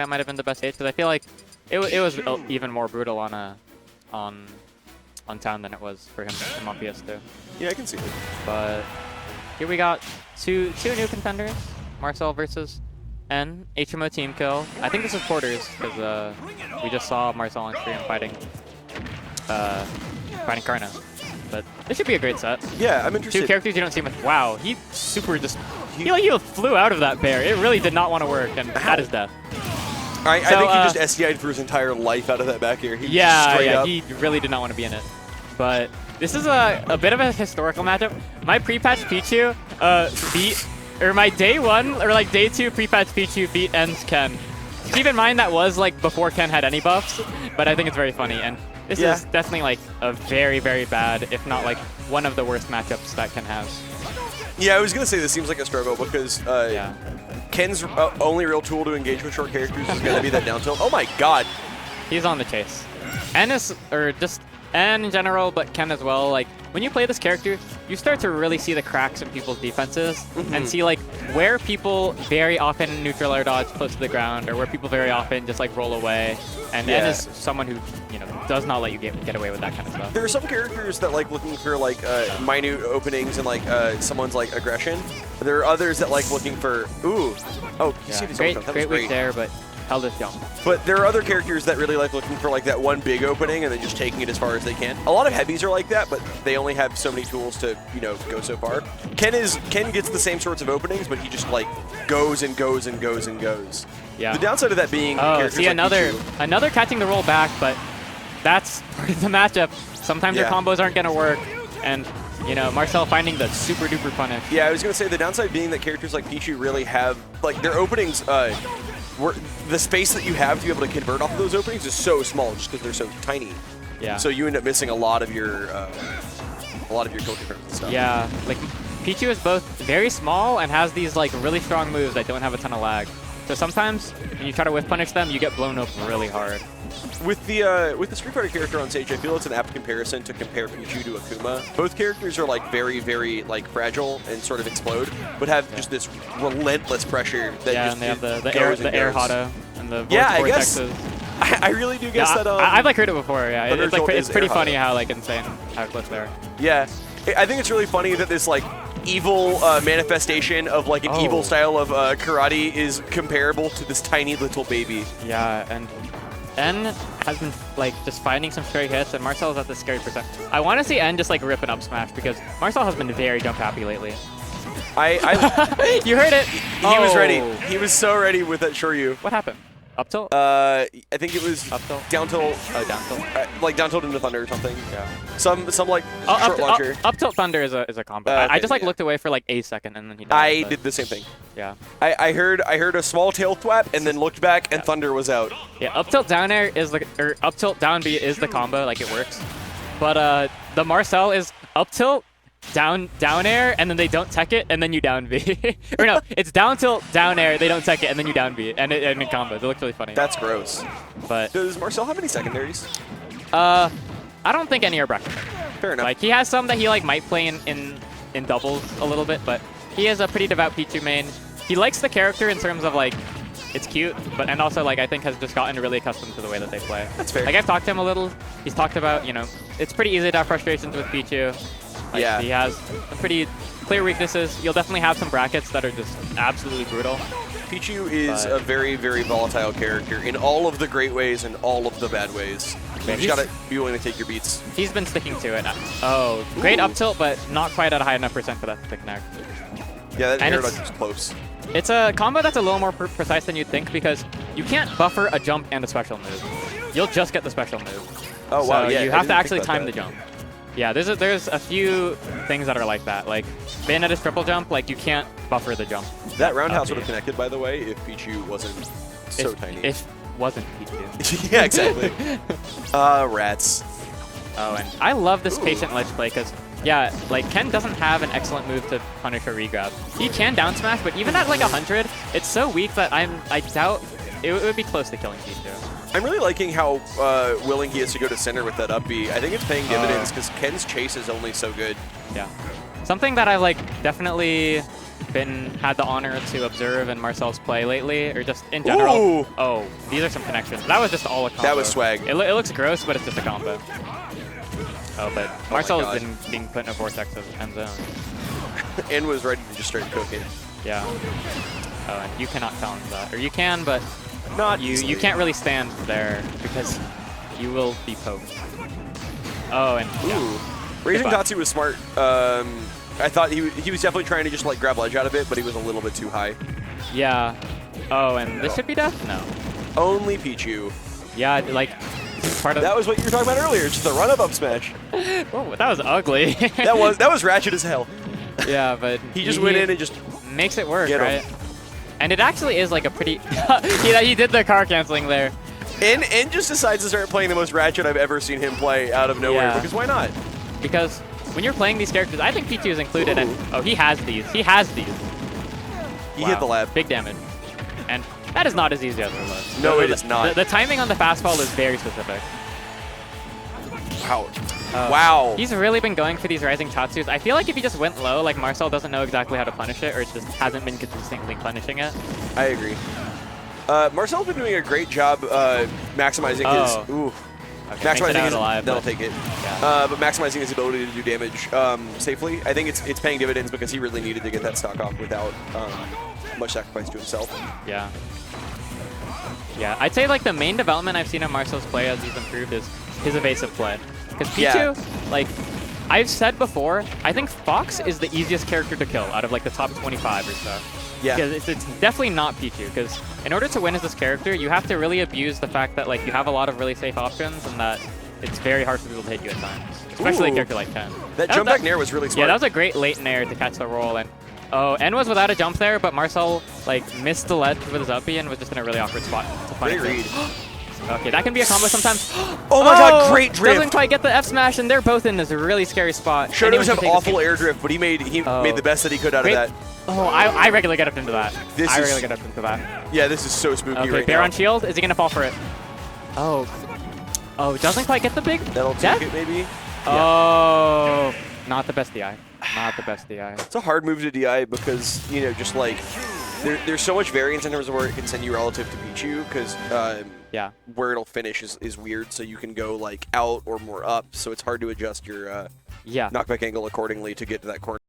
that might have been the best stage because I feel like it was even more brutal on town than it was for him on PS2. Yeah, I can see it. But here we got two new contenders, Marcel versus N, HMO team kill. I think this is quarters because we just saw Marcel on stream fighting Karna. But this should be a great set. Yeah, I'm interested. Two characters you don't see much. Wow, he super just he flew out of that bear. It really did not want to work, and that is death. I think he just SDI'd for his entire life out of that back air. He he really did not want to be in it. But this is a bit of a historical matchup. My pre-patch Pichu my day 1 or like day 2 pre-patch Pichu beat N's Ken. Keep in mind that was like before Ken had any buffs, but I think it's very funny. And this is definitely like a very, very bad, if not like one of the worst matchups that Ken has. Yeah, I was going to say this seems like a struggle because Ken's only real tool to engage with short characters is going to be that down tilt. Oh my god. He's on the chase. N is, or just N in general, but Ken as well. Like when you play this character, you start to really see the cracks in people's defenses and see like where people very often neutral air dodge close to the ground or where people very often just like roll away. And N is someone who, does not let you get away with that kind of stuff. There are some characters that like looking for like minute openings and like someone's like aggression. There are others that like looking for you see these great weak there, but held it young. But there are other characters that really like looking for like that one big opening and then just taking it as far as they can. A lot of heavies are like that, but they only have so many tools to go so far. Ken gets the same sorts of openings, but he just like goes and goes and goes and goes. Yeah. The downside of that being see like another catching the roll back, but that's part of the matchup. Sometimes your combos aren't gonna work, and Marcel finding the super duper punish. Yeah, I was gonna say the downside being that characters like Pichu really have like their openings. The space that you have to be able to convert off of those openings is so small just because they're so tiny. Yeah. So you end up missing a lot of your kill confirms and stuff. Yeah, like Pichu is both very small and has these like really strong moves that don't have a ton of lag. So sometimes when you try to whiff punish them, you get blown up really hard. With the Street Fighter character on stage, I feel it's an apt comparison to compare Pichu to Akuma. Both characters are like very, very like fragile and sort of explode, but have just this relentless pressure that and they have the air Hado and the vortexes. I really do guess that. I've like heard it before. Yeah, it's pretty funny how like insane how close they are. Yeah, I think it's really funny that this like evil manifestation of like an evil style of karate is comparable to this tiny little baby. Yeah, and N has been like just finding some stray hits, and Marcel is at the scary percent. I want to see N just like rip an up smash because Marcel has been very jump happy lately. You heard it. He was ready. He was so ready with that Shoryu. What happened? Up tilt? I think it was up tilt. Down tilt. Down tilt. Like down tilt into thunder or something. Yeah. Some like short launcher. Up tilt thunder is a combo. I just like looked away for like a second and then he I died. did the same thing. Yeah. I heard a small tail thwap and then looked back and thunder was out. Yeah. Up tilt down air is up tilt down B is the combo, like it works. But the Marcel is up tilt down air and then they don't tech it and then you down B. Or no, it's down tilt down air, they don't tech it and then you down B and in combo. They look really funny. That's gross. But does Marcel have any secondaries? I don't think any are bracket. Fair enough. Like he has some that he like might play in doubles a little bit, but he is a pretty devout Pichu main. He likes the character in terms of like it's cute, and also like I think has just gotten really accustomed to the way that they play. That's fair. Like I've talked to him a little. He's talked about it's pretty easy to have frustrations with Pichu. Like, he has some pretty clear weaknesses. You'll definitely have some brackets that are just absolutely brutal. Pichu is a very, very volatile character in all of the great ways and all of the bad ways. You just gotta be willing to take your beats. He's been sticking to it. Oh, great up tilt, but not quite at a high enough percent for that to connect. Yeah, that air dodge was close. It's a combo that's a little more precise than you'd think because you can't buffer a jump and a special move. You'll just get the special move. Oh, wow. So yeah, you have to actually time the jump. Yeah, there's a few things that are like that. Like Bayonetta's triple jump, like you can't buffer the jump. That roundhouse would have connected, by the way, if Pichu wasn't so tiny. If wasn't Pichu. Yeah, exactly. Rats. Oh, and I love this patient ledge play because, yeah, like Ken doesn't have an excellent move to punish or regrab. He can down smash, but even at like 100, it's so weak that I doubt it would be close to killing Pichu. I'm really liking how willing he is to go to center with that up B. I think it's paying dividends because Ken's chase is only so good. Yeah. Something that I like definitely had the honor to observe in Marcel's play lately, or just in general. Ooh. Oh, these are some connections. That was just all a combo. That was swag. It looks gross, but it's just a combo. Oh, but Marcel God. has been being put in a vortex of end zone. And was ready to just straight cook it. Yeah. Oh, and you cannot challenge that. Or you can, but Not you can't really stand there because you will be poked. Oh, and Ooh. Raising Goodbye. Tatsu was smart. I thought he was definitely trying to just like grab ledge out of it, but he was a little bit too high. yeah. Oh, and this should be death? No. Only Pichu. Yeah, like part of That was what you were talking about earlier, just the run-up up smash. Oh, that was ugly. that was ratchet as hell. Yeah, but He just went in and just makes it work, Get 'em. right? And it actually is like a pretty he did the car canceling there. and just decides to start playing the most ratchet I've ever seen him play out of nowhere. Yeah. Because why not? Because when you're playing these characters, I think Pichu is included and oh, he has these. He has these. He Wow. hit the lab. Big damage. And that is not as easy as it looks. No, it is not. The timing on the fastball is very specific. Wow. Wow. He's really been going for these rising Tatsus. I feel like if he just went low, like Marcel doesn't know exactly how to punish it, or it just hasn't been consistently punishing it. I agree. Marcel's been doing a great job maximizing his. Ooh. Okay, makes it Maximizing out his. alive, That'll but- take it. Yeah. But maximizing his ability to do damage safely. I think it's paying dividends because he really needed to get that stock off without much sacrifice to himself. Yeah. Yeah, I'd say like the main development I've seen in Marcel's play as he's improved is his evasive play. Because Pichu, like I've said before, I think Fox is the easiest character to kill out of like the top 25 or so. Yeah. Because it's definitely not Pichu. Because in order to win as this character, you have to really abuse the fact that like you have a lot of really safe options and that it's very hard for people to hit you at times, especially a Ooh. character like Ken. That jump back nair was really smart. Yeah, that was a great late nair to catch the roll. And oh, N was without a jump there, but Marcel like missed the ledge with his uppy and was just in a really awkward spot to punish Great it. read. Okay, that can be a combo sometimes. Oh my god, great drift! Doesn't quite get the F smash, and they're both in this really scary spot. Shadows Anyone have can take this awful game. air drift, but he made Oh. the best that he could out Great. of that. Oh, I regularly get up into that. This I is- regularly get up into that. Yeah, this is so spooky Okay, right bear now. on shield. Is he gonna fall for it? Oh. Oh, doesn't quite get the big That'll death? take it maybe. Oh, not the best DI. Not the best DI. It's a hard move to DI because, you know, just like there's so much variance in terms of where it can send you relative to Pichu because Yeah. where it'll finish is weird. So you can go like out or more up. So it's hard to adjust your Yeah. knockback angle accordingly to get to that corner.